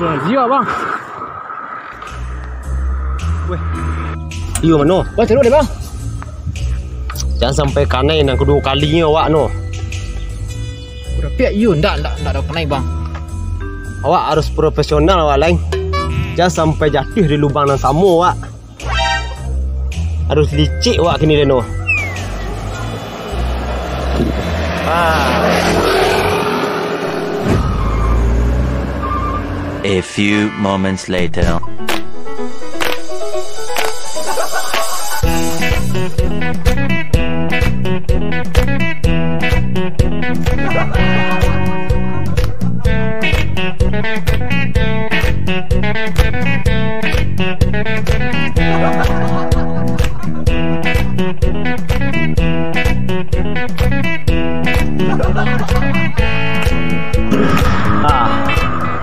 Razia bang. Weh. Iyo mano? Bang, terus deh bang. Jangan sampai kanai yang kedua kalinya awak no. Udah pihak iyo ndak ada kenai bang. Awak harus profesional awak lain. Jangan sampai jatuh di lubang yang sama awak. Harus licik awak kini deno. A few moments later.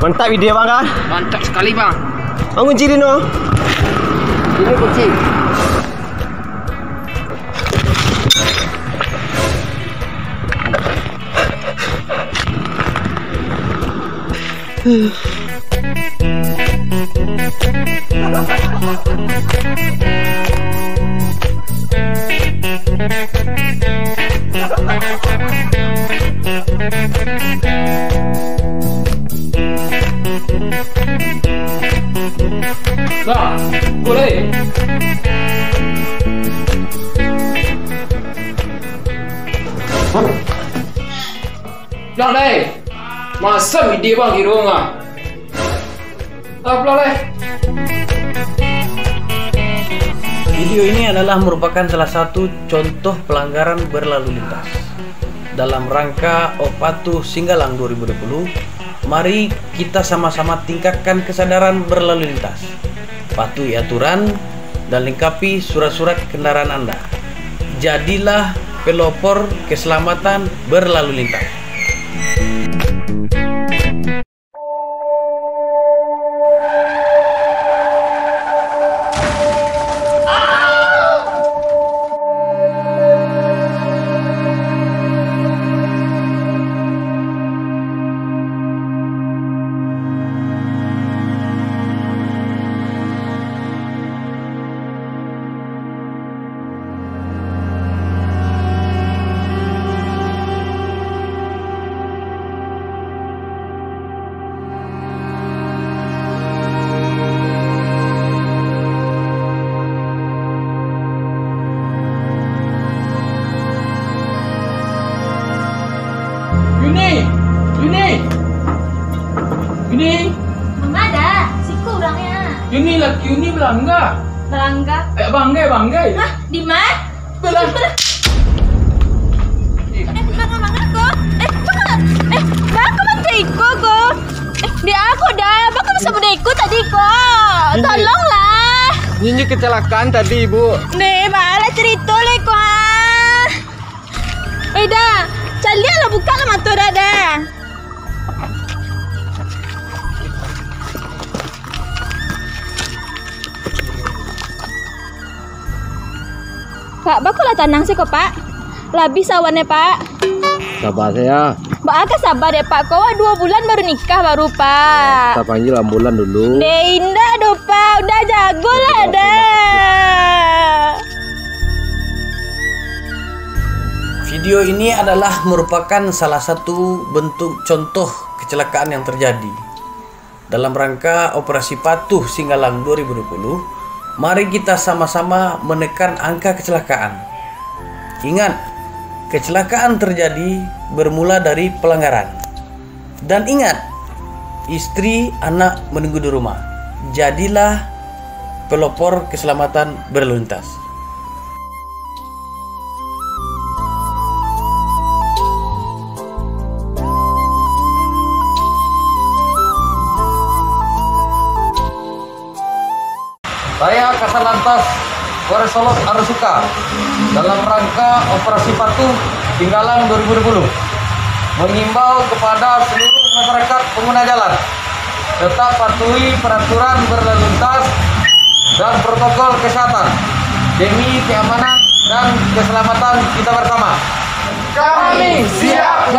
Mantap video bang kan? Mantap sekali bang. Bang kunci dino. Ini kunci. Nah, boleh. Jangan deh. Masa video bang kira nggak? Tak boleh. Video ini adalah merupakan salah satu contoh pelanggaran berlalu lintas. Dalam rangka Opatu Singgalang 2020, mari kita sama-sama tingkatkan kesadaran berlalu lintas. Patuhi aturan dan lengkapi surat-surat kendaraan Anda. Jadilah pelopor keselamatan berlalu lintas. Yuni. Mana ada? Siku orangnya. Yuni laki Yuni belangga. Belangga. Banggai. Hah? Di mana? Belangga. Bangun kok. Aku menteriku kok. Di aku dah. Aku bisa menteriku tadi kok. Tolonglah. Ini kecelakaan tadi ibu. Nih, malah cerita le kok. Dah. Calian lah buka lah mata dah. Pak, bakulah tenang sih kok Pak. Labis awannya Pak. Sabar saya. Mbak Aka sabar ya Pak. Kau 2 bulan baru nikah baru Pak. Kita panggil ambulan dulu. Indah doh Pak. Udah jago lah dah. Video ini adalah merupakan salah satu bentuk contoh kecelakaan yang terjadi. Dalam rangka Operasi Patuh Singgalang 2020, mari kita sama-sama menekan angka kecelakaan. Ingat, kecelakaan terjadi bermula dari pelanggaran. Dan ingat, istri, anak menunggu di rumah. Jadilah pelopor keselamatan berlalu lintas. Saya Kasalantas Polres Solok Arusuka dalam rangka Operasi Patuh Singgalang 2020 mengimbau kepada seluruh masyarakat pengguna jalan tetap patuhi peraturan berlalu lintas dan protokol kesehatan demi keamanan dan keselamatan kita bersama. Kami siap.